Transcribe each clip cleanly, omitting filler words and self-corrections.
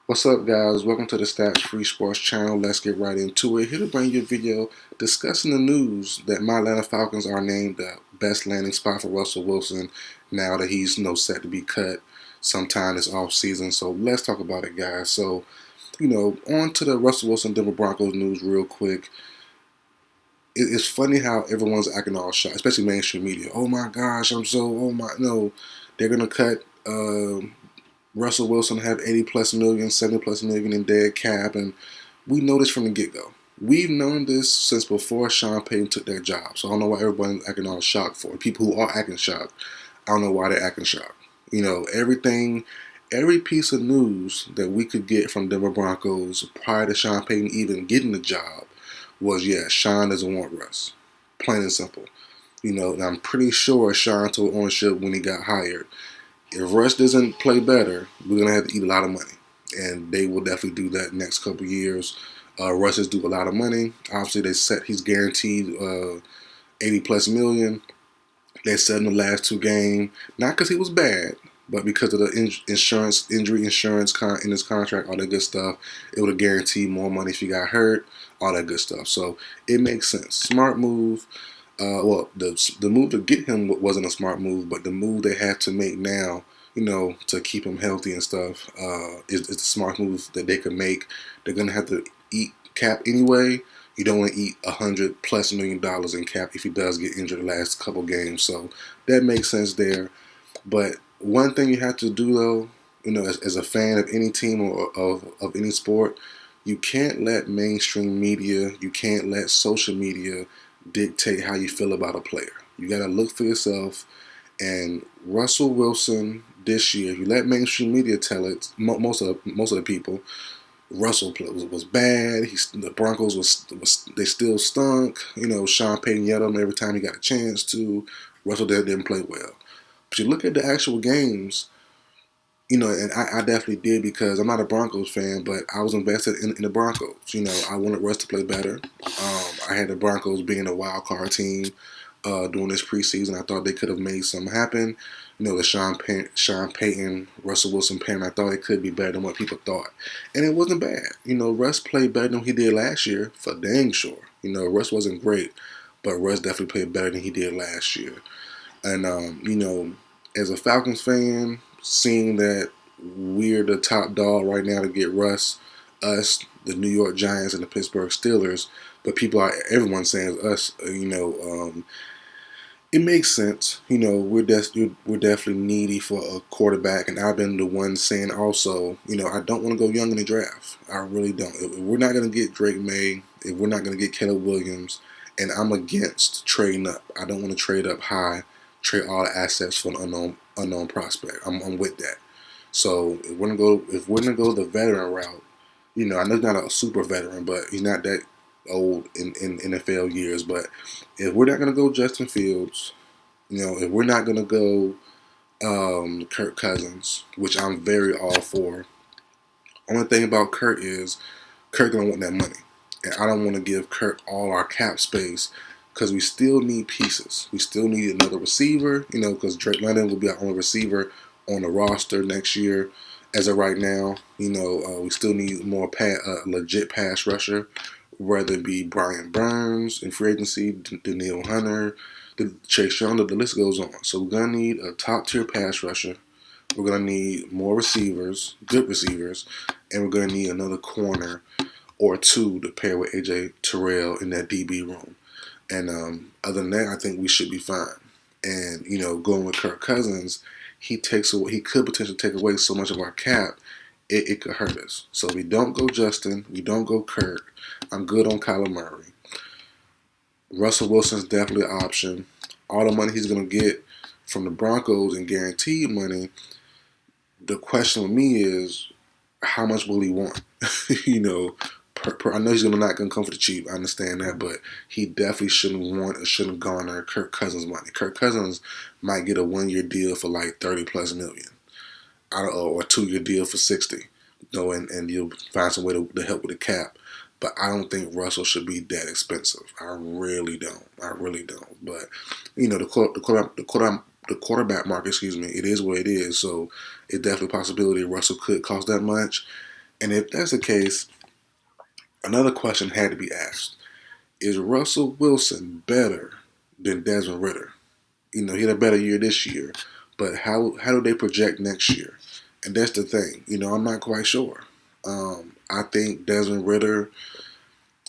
What's up, guys? Welcome to the Stats Free Sports channel. Let's get right into it. Here to bring you a video discussing the news that my Atlanta Falcons are named the best landing spot for Russell Wilson now that he's set to be cut sometime this offseason. So let's talk about it, guys. So, on to the Russell Wilson Denver Broncos news real quick. It's funny how everyone's acting all shocked, especially mainstream media. Oh my gosh, oh my, no, they're going to cut Russell Wilson have 80 plus million, 70 plus million in dead cap, and we know this from the get go. We've known this since before Sean Payton took that job. So I don't know why everybody's acting all shocked for. People who are acting shocked, I don't know why they're acting shocked. Every piece of news that we could get from Denver Broncos prior to Sean Payton even getting the job was, yeah, Sean doesn't want Russ. Plain and simple. And I'm pretty sure Sean told ownership when he got hired, if Russ doesn't play better, we're going to have to eat a lot of money. And they will definitely do that next couple of years. Russ is due a lot of money. Obviously, he's guaranteed 80 plus million. They said in the last two games, not because he was bad, but because of the injury insurance in his contract, all that good stuff. It would have guaranteed more money if he got hurt, all that good stuff. So it makes sense. Smart move. The move to get him wasn't a smart move, but the move they have to make now, to keep him healthy and stuff, is the smart move that they can make. They're gonna have to eat cap anyway. You don't want to eat $100+ million in cap if he does get injured the last couple games. So that makes sense there. But one thing you have to do though, as a fan of any team or of any sport, you can't let mainstream media, you can't let social media dictate how you feel about a player. You got to look for yourself. And Russell Wilson this year, you let mainstream media tell it. Most of the people, Russell was bad. The Broncos they still stunk. Sean Payton yelled at him every time he got a chance to. Russell didn't play well. But you look at the actual games. And I definitely did because I'm not a Broncos fan, but I was invested in the Broncos. I wanted Russ to play better. I had the Broncos being a wild card team during this preseason. I thought they could have made something happen. The Sean Payton, Russell Wilson pairing, I thought it could be better than what people thought. And it wasn't bad. Russ played better than he did last year, for dang sure. Russ wasn't great, but Russ definitely played better than he did last year. And, as a Falcons fan, seeing that we're the top dog right now to get Russ, us, the New York Giants, and the Pittsburgh Steelers, but everyone's saying us, it makes sense. We're definitely needy for a quarterback, and I've been the one saying also, I don't want to go young in the draft. I really don't. If we're not going to get Drake May, if we're not going to get Caleb Williams, and I'm against trading up. I don't want to trade up high, trade all the assets for an unknown prospect. I'm with that. So if we're gonna go the veteran route, I know he's not a super veteran, but he's not that old in NFL years. But if we're not gonna go Justin Fields, if we're not gonna go Kirk Cousins, which I'm very all for. Only thing about Kirk is Kirk gonna want that money, and I don't want to give Kirk all our cap space because we still need pieces. We still need another receiver, because Drake London will be our only receiver on the roster next year. As of right now, we still need more legit pass rusher, whether it be Brian Burns in free agency, Daniil Hunter, Chase Young, the list goes on. So we're going to need a top-tier pass rusher. We're going to need more receivers, good receivers, and we're going to need another corner or two to pair with A.J. Terrell in that DB room. And other than that, I think we should be fine. And, going with Kirk Cousins, he could potentially take away so much of our cap, it could hurt us. So we don't go Justin, we don't go Kirk. I'm good on Kyler Murray. Russell Wilson's definitely an option. All the money he's going to get from the Broncos and guaranteed money, the question with me is, how much will he want? I know he's not going to come for the cheap. I understand that, but he definitely shouldn't garner Kirk Cousins money. Kirk Cousins might get a 1-year deal for like 30+ million, or a 2-year deal for 60. And you'll find some way to help with the cap. But I don't think Russell should be that expensive. I really don't. But the quarterback market, it is what it is. So it's definitely a possibility Russell could cost that much. And if that's the case, another question had to be asked: is Russell Wilson better than Desmond Ritter? He had a better year this year, but how do they project next year? And that's the thing. I'm not quite sure. I think Desmond Ritter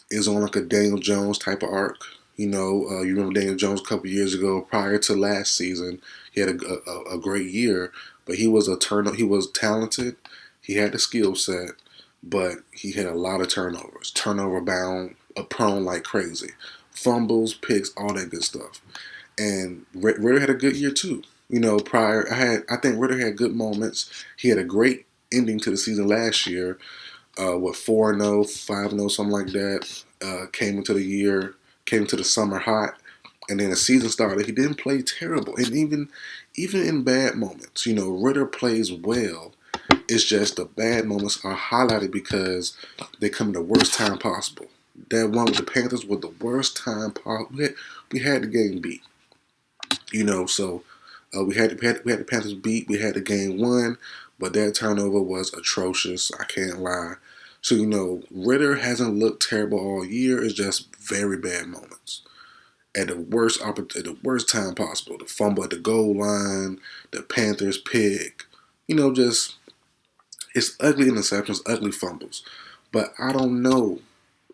is on like a Daniel Jones type of arc. You remember Daniel Jones a couple years ago, prior to last season, he had a great year, but he was he was talented, he had the skill set, but he had a lot of turnovers, turnover bound, prone like crazy, fumbles, picks, all that good stuff. And Ritter had a good year too. I think Ritter had good moments. He had a great ending to the season last year. 4-0, 5-0, something like that. Came into the summer hot, and then the season started. He didn't play terrible, and even in bad moments, Ritter plays well. It's just the bad moments are highlighted because they come at the worst time possible. That one with the Panthers was the worst time possible. We had the game beat. So we had the Panthers beat. We had the game won, but that turnover was atrocious. I can't lie. So Ritter hasn't looked terrible all year. It's just very bad moments at the worst time possible. The fumble at the goal line, the Panthers pick. Just it's ugly interceptions, ugly fumbles. But I don't know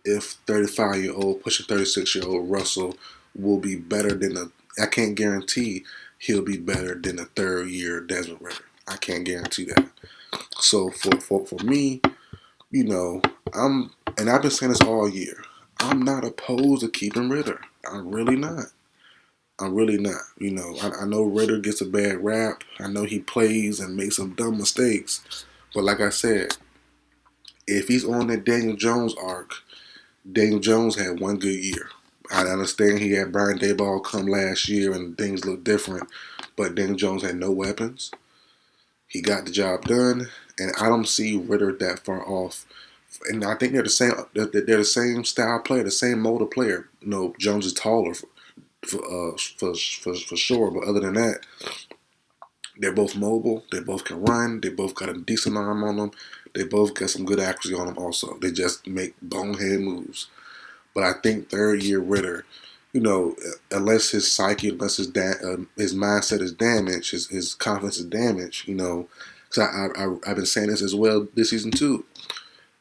if 35-year-old, pushing 36-year-old Russell will be better than I can't guarantee he'll be better than a third-year Desmond Ritter. I can't guarantee that. So for me, I've been saying this all year. I'm not opposed to keeping Ritter. I'm really not. I'm really not. I know Ritter gets a bad rap. I know he plays and makes some dumb mistakes. But like I said, if he's on that Daniel Jones arc, Daniel Jones had one good year. I understand he had Brian Daboll come last year and things look different, but Daniel Jones had no weapons. He got the job done, and I don't see Ritter that far off. And I think they're the same. They're the same style player, the same mold of player. Jones is taller for sure, but other than that, they're both mobile. They both can run. They both got a decent arm on them. They both got some good accuracy on them. Also, they just make bonehead moves. But I think third-year Ritter, unless his psyche, unless his mindset is damaged, his confidence is damaged, because I've been saying this as well this season too.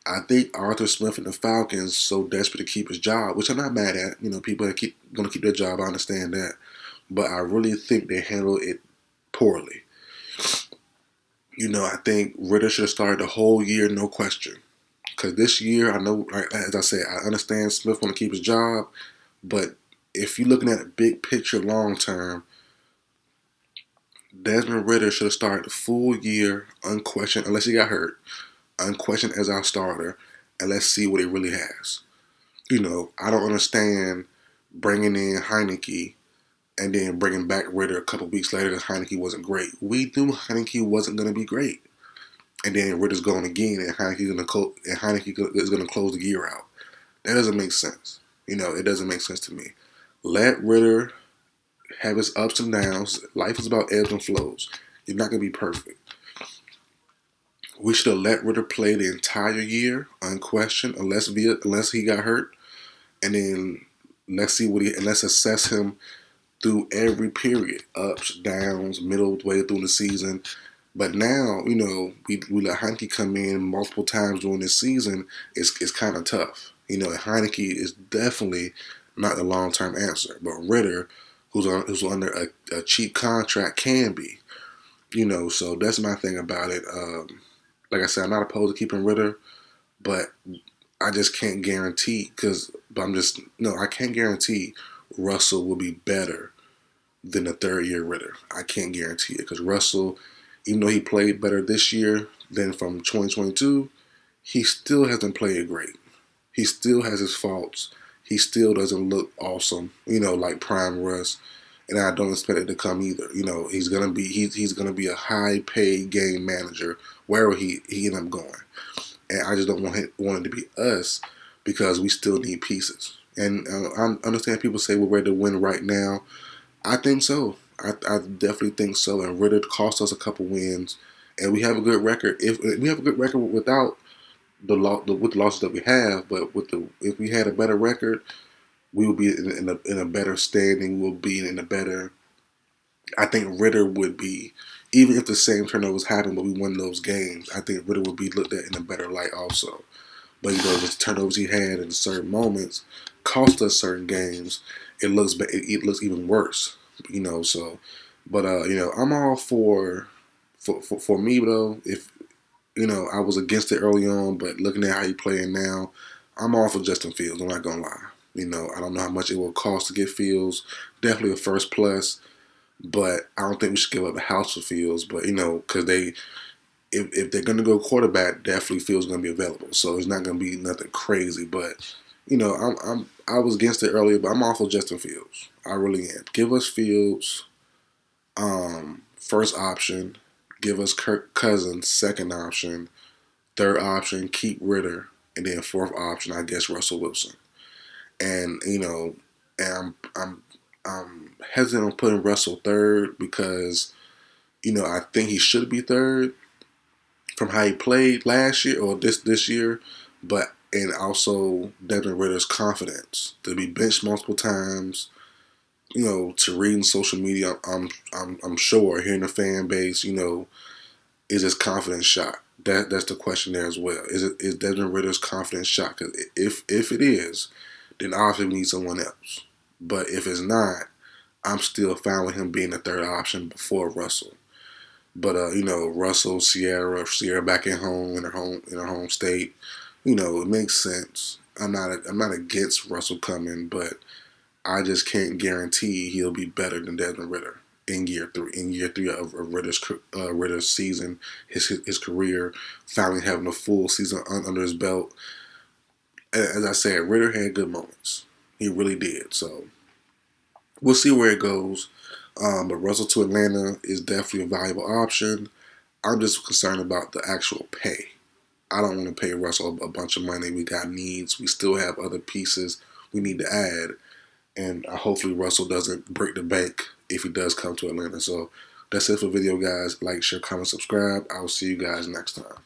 I think Arthur Smith and the Falcons so desperate to keep his job, which I'm not mad at. People are going to keep their job. I understand that, but I really think they handle it poorly. I think Ritter should have started the whole year, no question. Because this year, I know, as I said, I understand Smith want to keep his job, but if you're looking at a big picture long term, Desmond Ritter should have started the full year unquestioned, unless he got hurt, unquestioned as our starter, and let's see what he really has. I don't understand bringing in Heineke and then bringing back Ritter a couple weeks later because Heineke wasn't great. We knew Heineke wasn't going to be great. And then Ritter's going again, and Heineke is going to close the year out. That doesn't make sense. It doesn't make sense to me. Let Ritter have his ups and downs. Life is about ebbs and flows. You're not going to be perfect. We should have let Ritter play the entire year, unquestioned, unless he got hurt, and then let's assess him through every period, ups, downs, middle way through the season. But now, we let Heineke come in multiple times during this season. It's kind of tough. Heineke is definitely not the long-term answer. But Ritter, who's under a cheap contract, can be. So that's my thing about it. Like I said, I'm not opposed to keeping Ritter, but I just can't guarantee I can't guarantee Russell will be better than the third-year Ritter. I can't guarantee it because Russell, even though he played better this year than from 2022, he still hasn't played great. He still has his faults. He still doesn't look awesome, like prime Russ. And I don't expect it to come either. He's gonna be a high-paid game manager wherever he end up going. And I just don't want it to be us because we still need pieces. And I understand people say we're ready to win right now. I think so. I definitely think so. And Ritter cost us a couple wins, and we have a good record. If we have a good record without with the losses that we have, but if we had a better record, we would be in a better standing. We'll be in a better. I think Ritter would be, even if the same turnovers happened, but we won those games. I think Ritter would be looked at in a better light also. But just the turnovers he had in certain moments cost us certain games. It looks even worse. So, but I'm all for me though. If I was against it early on, but looking at how he playing now, I'm all for Justin Fields. I'm not gonna lie. I don't know how much it will cost to get Fields. Definitely a first plus, but I don't think we should give up a house for Fields. But because if they're gonna go quarterback, definitely Fields gonna be available. So it's not gonna be nothing crazy. But I was against it earlier, but I'm all for Justin Fields. I really am. Give us Fields, first option. Give us Kirk Cousins, second option. Third option, keep Ritter, and then fourth option, I guess Russell Wilson. And I'm hesitant on putting Russell third because I think he should be third from how he played last year or this year, and also Desmond Ritter's confidence to be benched multiple times. To reading social media, I'm sure hearing the fan base, is his confidence shot? That's the question there as well. Is Desmond Ritter's confidence shot? Because if it is, then obviously we need someone else. But if it's not, I'm still fine with him being the third option before Russell. But Russell, Sierra back at home in her home state. It makes sense. I'm not against Russell coming, but I just can't guarantee he'll be better than Desmond Ritter in year three. In year three of Ritter's season, his career, finally having a full season under his belt. As I said, Ritter had good moments. He really did. So we'll see where it goes. But Russell to Atlanta is definitely a valuable option. I'm just concerned about the actual pay. I don't want to pay Russell a bunch of money. We got needs. We still have other pieces we need to add. And hopefully Russell doesn't break the bank if he does come to Atlanta. So that's it for the video, guys. Like, share, comment, subscribe. I will see you guys next time.